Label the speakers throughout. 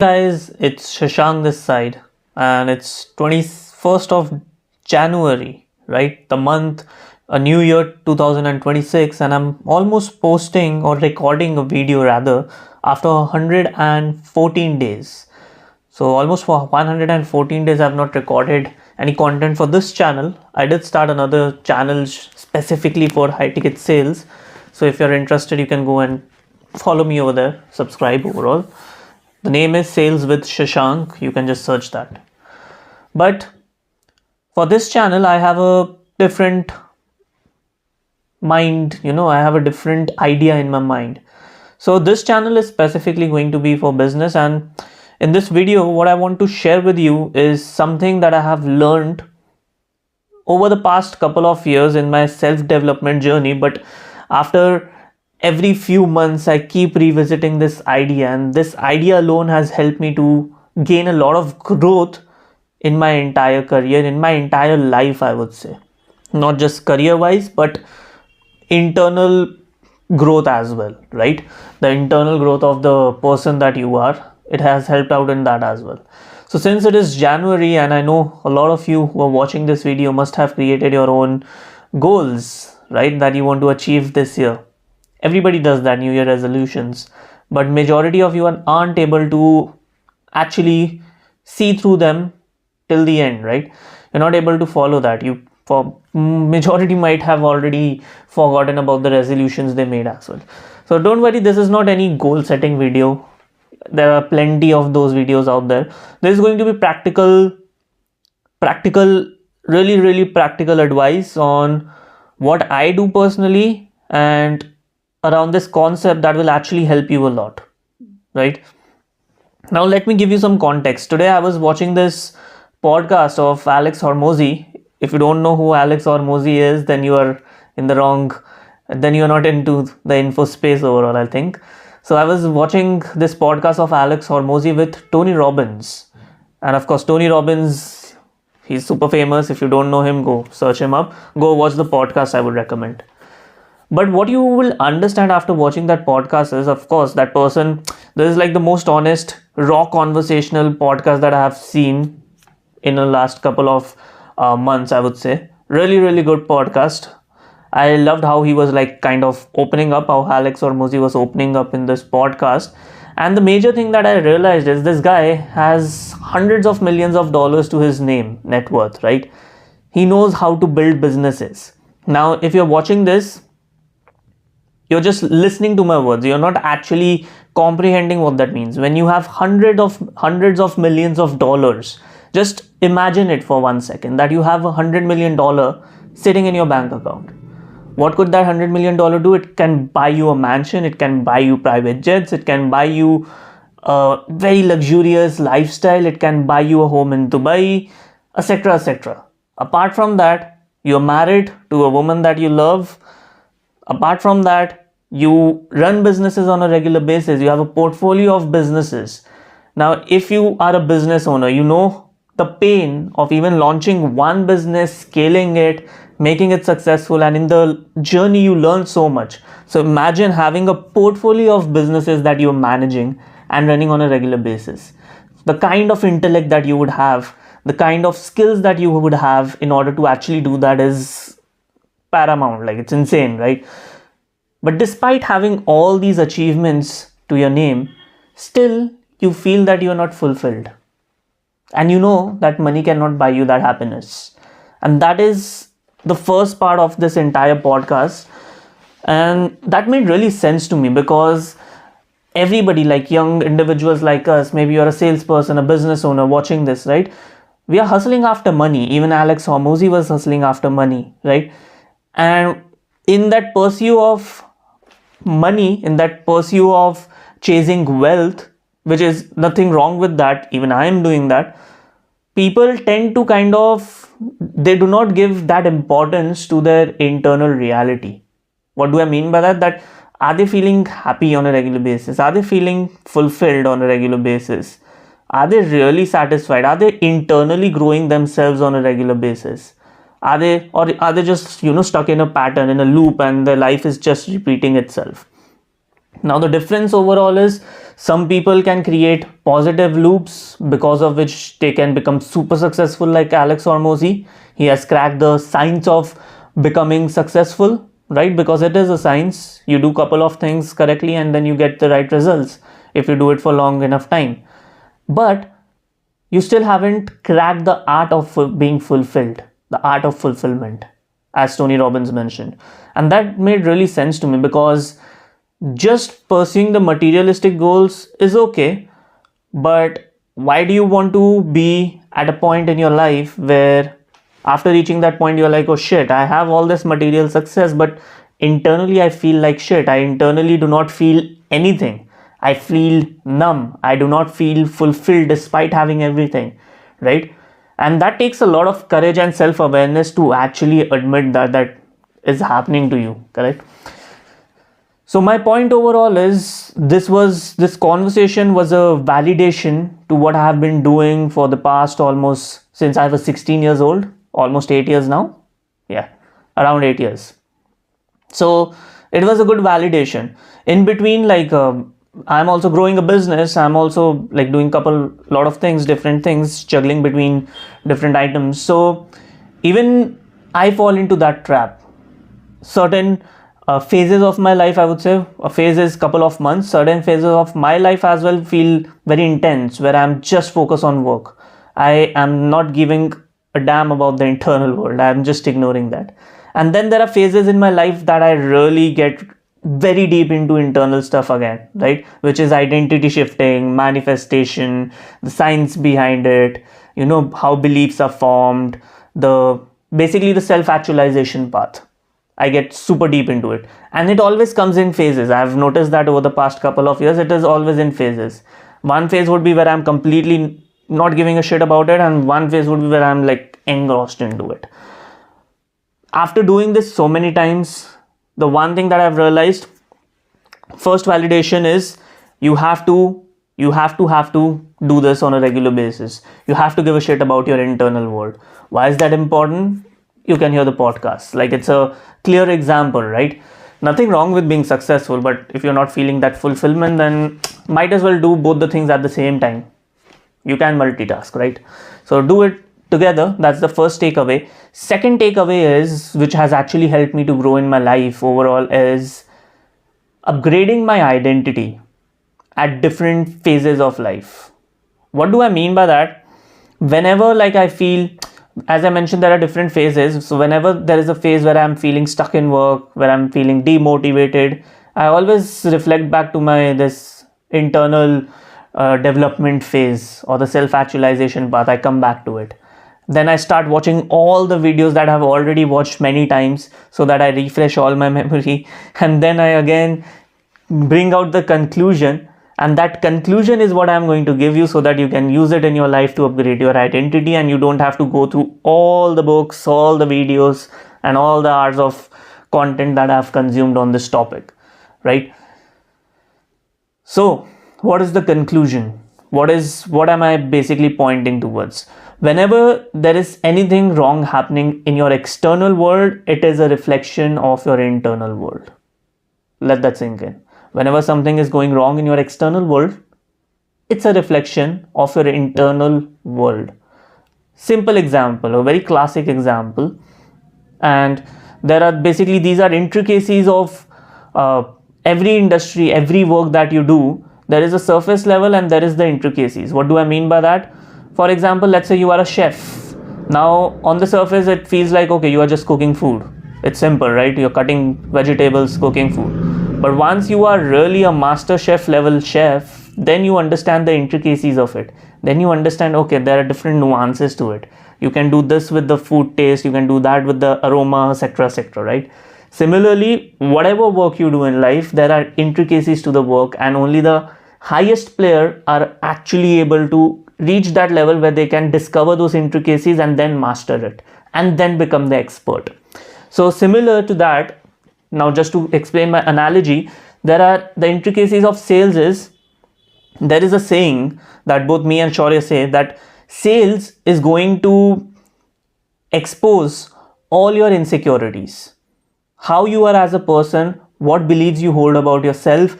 Speaker 1: Guys, it's Shashank this side, and it's 21st of January, right? The month, a new year 2026, and I'm almost posting or recording a video rather after 114 days. So, almost for 114 days, I've not recorded any content for this channel. I did start another channel specifically for high ticket sales. So, if you're interested, you can go and follow me over there, subscribe overall. The name is Sales with Shashank. You can just search that. But for this channel, I have a different mind, I have a different idea in my mind. So this channel is specifically going to be for business. And in this video, what I want to share with you is something that I have learned over the past couple of years in my self-development journey. But after every few months I keep revisiting this idea, and this idea alone has helped me to gain a lot of growth in my entire career, in my entire life, I would say. Not just career wise, but internal growth as well, right? The internal growth of the person that you are, it has helped out in that as well. So since it is January, and I know a lot of you who are watching this video must have created your own goals, right, that you want to achieve this year. Everybody does that, New Year resolutions, but majority of you aren't able to actually see through them till the end, right? You're not able to follow that. You, for majority, might have already forgotten about the resolutions they made as well. So don't worry, this is not any goal setting video. There are plenty of those videos out there. This is going to be practical, really practical advice on what I do personally and around this concept that will actually help you a lot, right? Now let me give you some context. Today I was watching this podcast of Alex Hormozi. If you don't know who Alex Hormozi is, then you are in the wrong, then you're not into the info space overall, I think. So I was watching this podcast of Alex Hormozi with Tony Robbins. And of course, Tony Robbins, he's super famous. If you don't know him, go search him up. Go watch the podcast, I would recommend. But what you will understand after watching that podcast is, of course, that person, this is like the most honest, raw conversational podcast that I have seen in the last couple of months, I would say. Really good podcast. I loved how he was like kind of opening up, how Alex Hormozi was opening up in this podcast. And the major thing that I realized is this guy has hundreds of millions of dollars to his name, net worth, right? He knows how to build businesses. Now, if you're watching this, you're just listening to my words. You're not actually comprehending what that means. When you have hundreds of millions of dollars, just imagine it for 1 second that you have $100 million sitting in your bank account. What could that $100 million do? It can buy you a mansion. It can buy you private jets. It can buy you a very luxurious lifestyle. It can buy you a home in Dubai, etc., etc. Apart from that, you're married to a woman that you love. Apart from that, you run businesses on a regular basis. You have a portfolio of businesses. Now, if you are a business owner, you know the pain of even launching one business, scaling it, making it successful, and in the journey you learn so much. So imagine having a portfolio of businesses that you're managing and running on a regular basis. The kind of intellect that you would have, the kind of skills that you would have in order to actually do that is paramount. Like, it's insane, right? But despite having all these achievements to your name, still you feel that you're not fulfilled. And you know that money cannot buy you that happiness. And that is the first part of this entire podcast. And that made really sense to me because everybody, like young individuals like us, maybe you're a salesperson, a business owner watching this, right? We are hustling after money. Even Alex Hormozi was hustling after money, right? And in that pursuit of money, in that pursuit of chasing wealth, which is nothing wrong with that, even I am doing that, people tend to they do not give that importance to their internal reality. What do I mean by that? That are they feeling happy on a regular basis? Are they feeling fulfilled on a regular basis? Are they really satisfied? Are they internally growing themselves on a regular basis? Are they just stuck in a pattern, in a loop, and their life is just repeating itself? Now the difference overall is some people can create positive loops because of which they can become super successful, like Alex Hormozy. He has cracked the science of becoming successful, right? Because it is a science. You do couple of things correctly and then you get the right results if you do it for long enough time. But you still haven't cracked the art of being fulfilled, the art of fulfillment, as Tony Robbins mentioned. And that made really sense to me, because just pursuing the materialistic goals is okay, but why do you want to be at a point in your life where after reaching that point you're like, oh shit, I have all this material success, but internally I feel like shit. I internally do not feel anything. I feel numb. I do not feel fulfilled despite having everything, right? And that takes a lot of courage and self-awareness to actually admit that that is happening to you, correct? So my point overall is this conversation was a validation to what I have been doing for the past almost since I was 16 years old, almost 8 years now. Yeah, around 8 years. So it was a good validation. In between, like I'm also growing a business. I'm also like doing lot of things, different things, juggling between different items. So even I fall into that trap. Certain phases of my life, I would say a phase is couple of months. Certain phases of my life as well feel very intense, where I'm just focused on work. I am not giving a damn about the internal world. I'm just ignoring that. And then there are phases in my life that I really get very deep into internal stuff again, right? Which is identity shifting, manifestation, the science behind it, you know, how beliefs are formed, basically the self-actualization path. I get super deep into it, and it always comes in phases. I've noticed that over the past couple of years, it is always in phases. One phase would be where I'm completely not giving a shit about it, and one phase would be where I'm like engrossed into it. After doing this so many times, the one thing that I've realized, first validation is you have to do this on a regular basis. You have to give a shit about your internal world. Why is that important? You can hear the podcast. Like, it's a clear example, right? Nothing wrong with being successful, but if you're not feeling that fulfillment, then might as well do both the things at the same time. You can multitask, right? So do it together. That's the first takeaway. Second takeaway is, which has actually helped me to grow in my life overall, is upgrading my identity at different phases of life. What do I mean by that? Whenever like I feel, as I mentioned, there are different phases. So whenever there is a phase where I'm feeling stuck in work, where I'm feeling demotivated, I always reflect back to this internal development phase, or the self-actualization path. I come back to it. Then I start watching all the videos that I've already watched many times, so that I refresh all my memory. And then I again bring out the conclusion. And that conclusion is what I'm going to give you, so that you can use it in your life to upgrade your identity, and you don't have to go through all the books, all the videos, and all the hours of content that I've consumed on this topic, right? So what is the conclusion? What am I basically pointing towards? Whenever there is anything wrong happening in your external world, it is a reflection of your internal world. Let that sink in. Whenever something is going wrong in your external world, it's a reflection of your internal world. Simple example, a very classic example. And these are intricacies of every industry, every work that you do. There is a surface level and there is the intricacies. What do I mean by that? For example, let's say you are a chef. Now, on the surface, it feels like, okay, you are just cooking food. It's simple, right? You're cutting vegetables, cooking food. But once you are really a master chef level chef, then you understand the intricacies of it. Then you understand, okay, there are different nuances to it. You can do this with the food taste, you can do that with the aroma, etc., right? Similarly, whatever work you do in life, there are intricacies to the work, and only the highest player are actually able to reach that level where they can discover those intricacies and then master it and then become the expert. So similar to that, now just to explain my analogy, there are the intricacies of sales is, there is a saying that both me and Shaurya say, that sales is going to expose all your insecurities, how you are as a person, what beliefs you hold about yourself,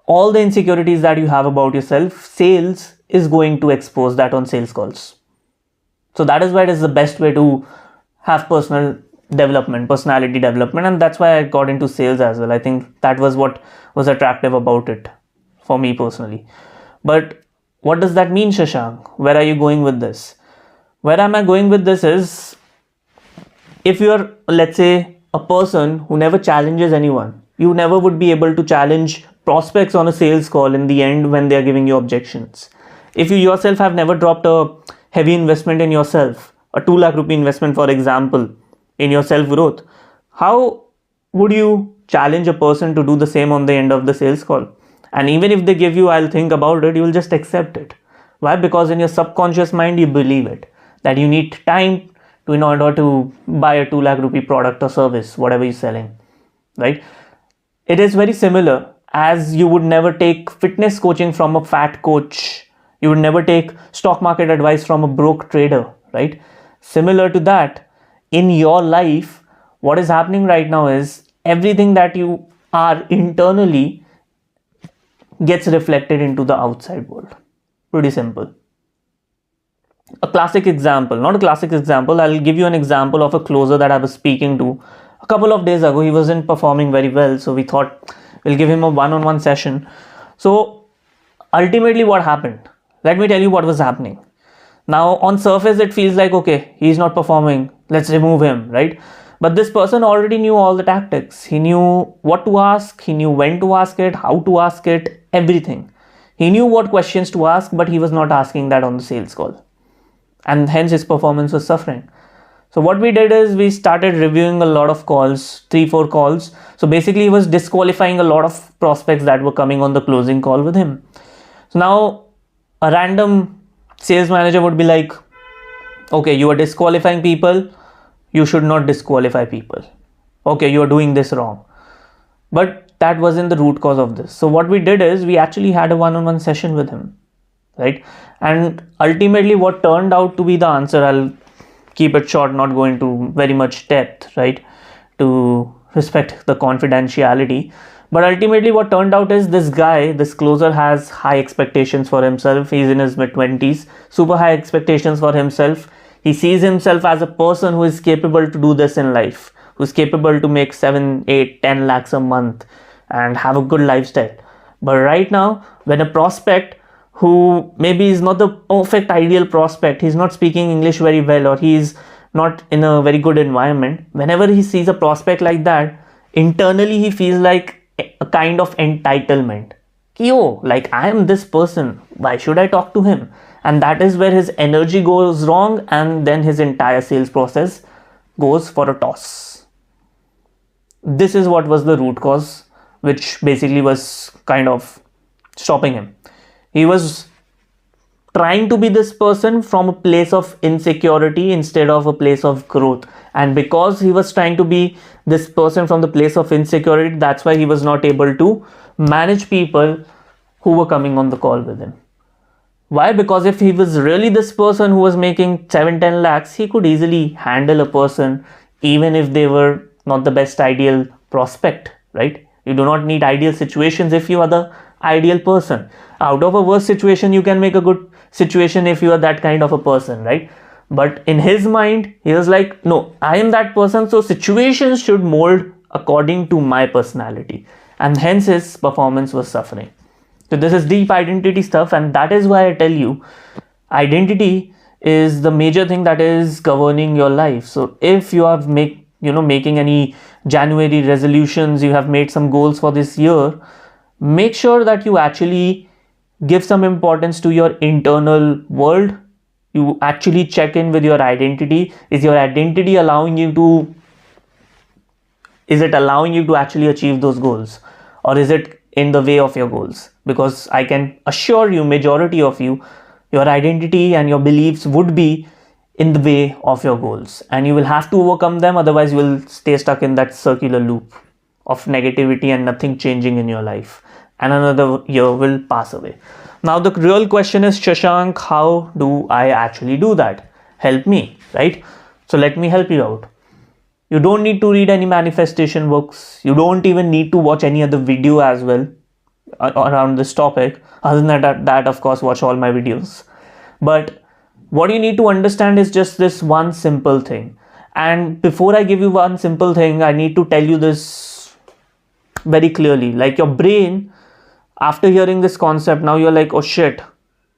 Speaker 1: all the insecurities that you have about yourself, sales is going to expose that on sales calls. So that is why it is the best way to have personality development, and that's why I got into sales as well. I think that was what was attractive about it for me personally. But what does that mean, Shashank? Where are you going with this? Where am I going with this is, if you're, let's say, a person who never challenges anyone, you never would be able to challenge prospects on a sales call in the end when they're giving you objections. If you yourself have never dropped a heavy investment in yourself, a 2 lakh rupee investment, for example, in your self growth, how would you challenge a person to do the same on the end of the sales call? And even if they give you, I'll think about it, you will just accept it. Why? Because in your subconscious mind, you believe it, that you need time in order to buy a 2 lakh rupee product or service, whatever you're selling, right? It is very similar, as you would never take fitness coaching from a fat coach. You would never take stock market advice from a broke trader, right? Similar to that, in your life, what is happening right now is everything that you are internally gets reflected into the outside world. Pretty simple. A classic example, not a classic example, I'll give you an example of a closer that I was speaking to a couple of days ago. He wasn't performing very well, so we thought we'll give him a one-on-one session. So ultimately what happened? Let me tell you what was happening. Now on surface it feels like, okay, he's not performing, let's remove him, right? But this person already knew all the tactics. He knew what to ask, he knew when to ask it, how to ask it, everything. He knew what questions to ask, but he was not asking that on the sales call. And hence his performance was suffering. So what we did is we started reviewing a lot of calls, 3-4 calls. So basically he was disqualifying a lot of prospects that were coming on the closing call with him. So now a random sales manager would be like, okay, you are disqualifying people, you should not disqualify people. Okay, you are doing this wrong. But that wasn't the root cause of this. So what we did is we actually had a one-on-one session with him, right? And ultimately what turned out to be the answer, I'll keep it short, not go into very much depth, right, to respect the confidentiality. But ultimately what turned out is this guy, this closer, has high expectations for himself. He's in his mid-20s, super high expectations for himself. He sees himself as a person who is capable to do this in life, who's capable to make 7, 8, 10 lakhs a month and have a good lifestyle. But right now, when a prospect who maybe is not the perfect ideal prospect, he's not speaking English very well, or he's not in a very good environment, whenever he sees a prospect like that, internally he feels like a kind of entitlement. Yo, like, I am this person, why should I talk to him? And that is where his energy goes wrong, and then his entire sales process goes for a toss. This is what was the root cause, which basically was kind of stopping him. He was trying to be this person from a place of insecurity instead of a place of growth. And because he was trying to be this person from the place of insecurity, that's why he was not able to manage people who were coming on the call with him. Why? Because if he was really this person who was making 7-10 lakhs, he could easily handle a person even if they were not the best ideal prospect, right? You do not need ideal situations if you are the ideal person. Out of a worse situation, you can make a good situation if you are that kind of a person, right? But in his mind, he was like, no, I am that person, so situations should mold according to my personality. And hence his performance was suffering. So this is deep identity stuff, and that is why I tell you, identity is the major thing that is governing your life. So if you are making any January resolutions, you have made some goals for this year, make sure that you actually give some importance to your internal world. You actually check in with your identity. Is your identity allowing you to actually achieve those goals, or is it in the way of your goals? Because I can assure you, majority of you, your identity and your beliefs would be in the way of your goals, and you will have to overcome them. Otherwise you will stay stuck in that circular loop of negativity and nothing changing in your life, and another year will pass away. Now the real question is, Shashank, how do I actually do that? Help me, right? So let me help you out. You don't need to read any manifestation books. You don't even need to watch any other video as well. around this topic. Other than that, of course, watch all my videos. But what you need to understand is just this one simple thing. And before I give you one simple thing, I need to tell you this very clearly. Like your brain, after hearing this concept, now you're like, oh shit,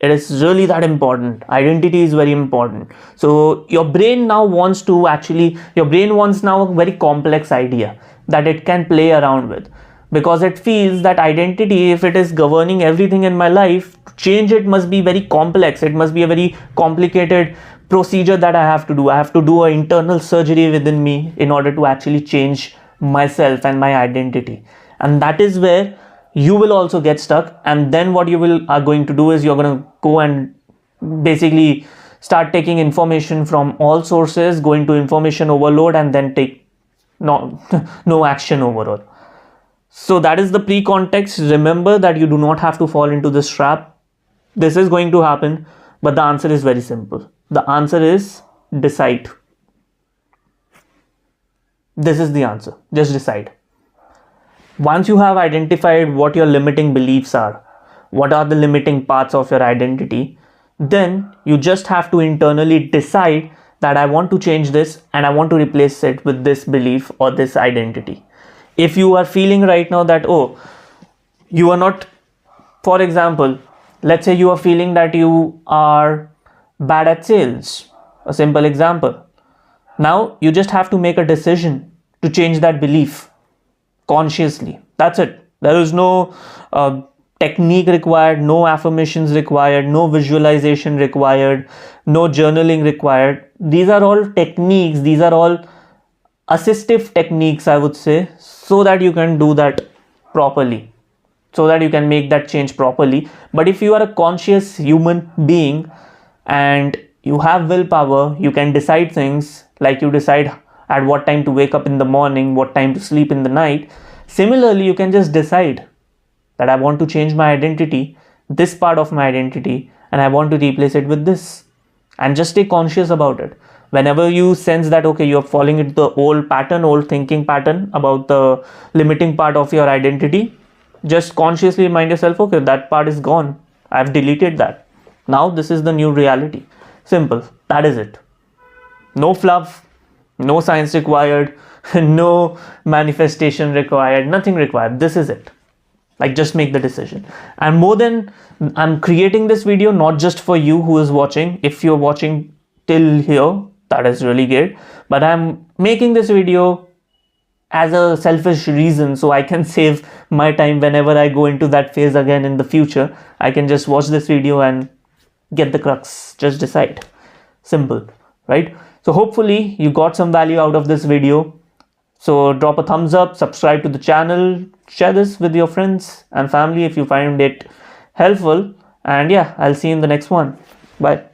Speaker 1: it is really that important. Identity is very important. So your brain now wants now a very complex idea that it can play around with, because it feels that identity, if it is governing everything in my life, to change it must be very complex. It must be a very complicated procedure that I have to do. I have to do an internal surgery within me in order to actually change myself and my identity. And that is where you will also get stuck. And then what you are going to do is you're going to go and basically start taking information from all sources, go into information overload, and then take no action overall. So that is the pre-context. Remember that you do not have to fall into this trap. This is going to happen, but the answer is very simple. The answer is decide. This is the answer. Just decide. Once you have identified what your limiting beliefs are, what are the limiting parts of your identity, then you just have to internally decide that I want to change this and I want to replace it with this belief or this identity. If you are feeling right now that, oh, you are not, for example, let's say you are feeling that you are bad at sales, a simple example. Now you just have to make a decision to change that belief consciously. That's it. There is no technique required, no affirmations required, no visualization required, no journaling required. These are all techniques. These are all assistive techniques, I would say, so that you can do that properly, so that you can make that change properly. But if you are a conscious human being and you have willpower, you can decide things, like you decide at what time to wake up in the morning, what time to sleep in the night. Similarly, you can just decide that I want to change my identity, this part of my identity, and I want to replace it with this. And just stay conscious about it. Whenever you sense that, okay, you're falling into the old thinking pattern about the limiting part of your identity, just consciously remind yourself, okay, that part is gone. I've deleted that. Now this is the new reality. Simple. That is it. No fluff, no science required, no manifestation required, nothing required. This is it. Like, just make the decision. And I'm creating this video not just for you who is watching. If you're watching till here, that is really great. But I'm making this video as a selfish reason, so I can save my time whenever I go into that phase again in the future. I can just watch this video and get the crux. Just decide. Simple, right? So hopefully you got some value out of this video. So drop a thumbs up, subscribe to the channel, share this with your friends and family if you find it helpful. And yeah, I'll see you in the next one. Bye.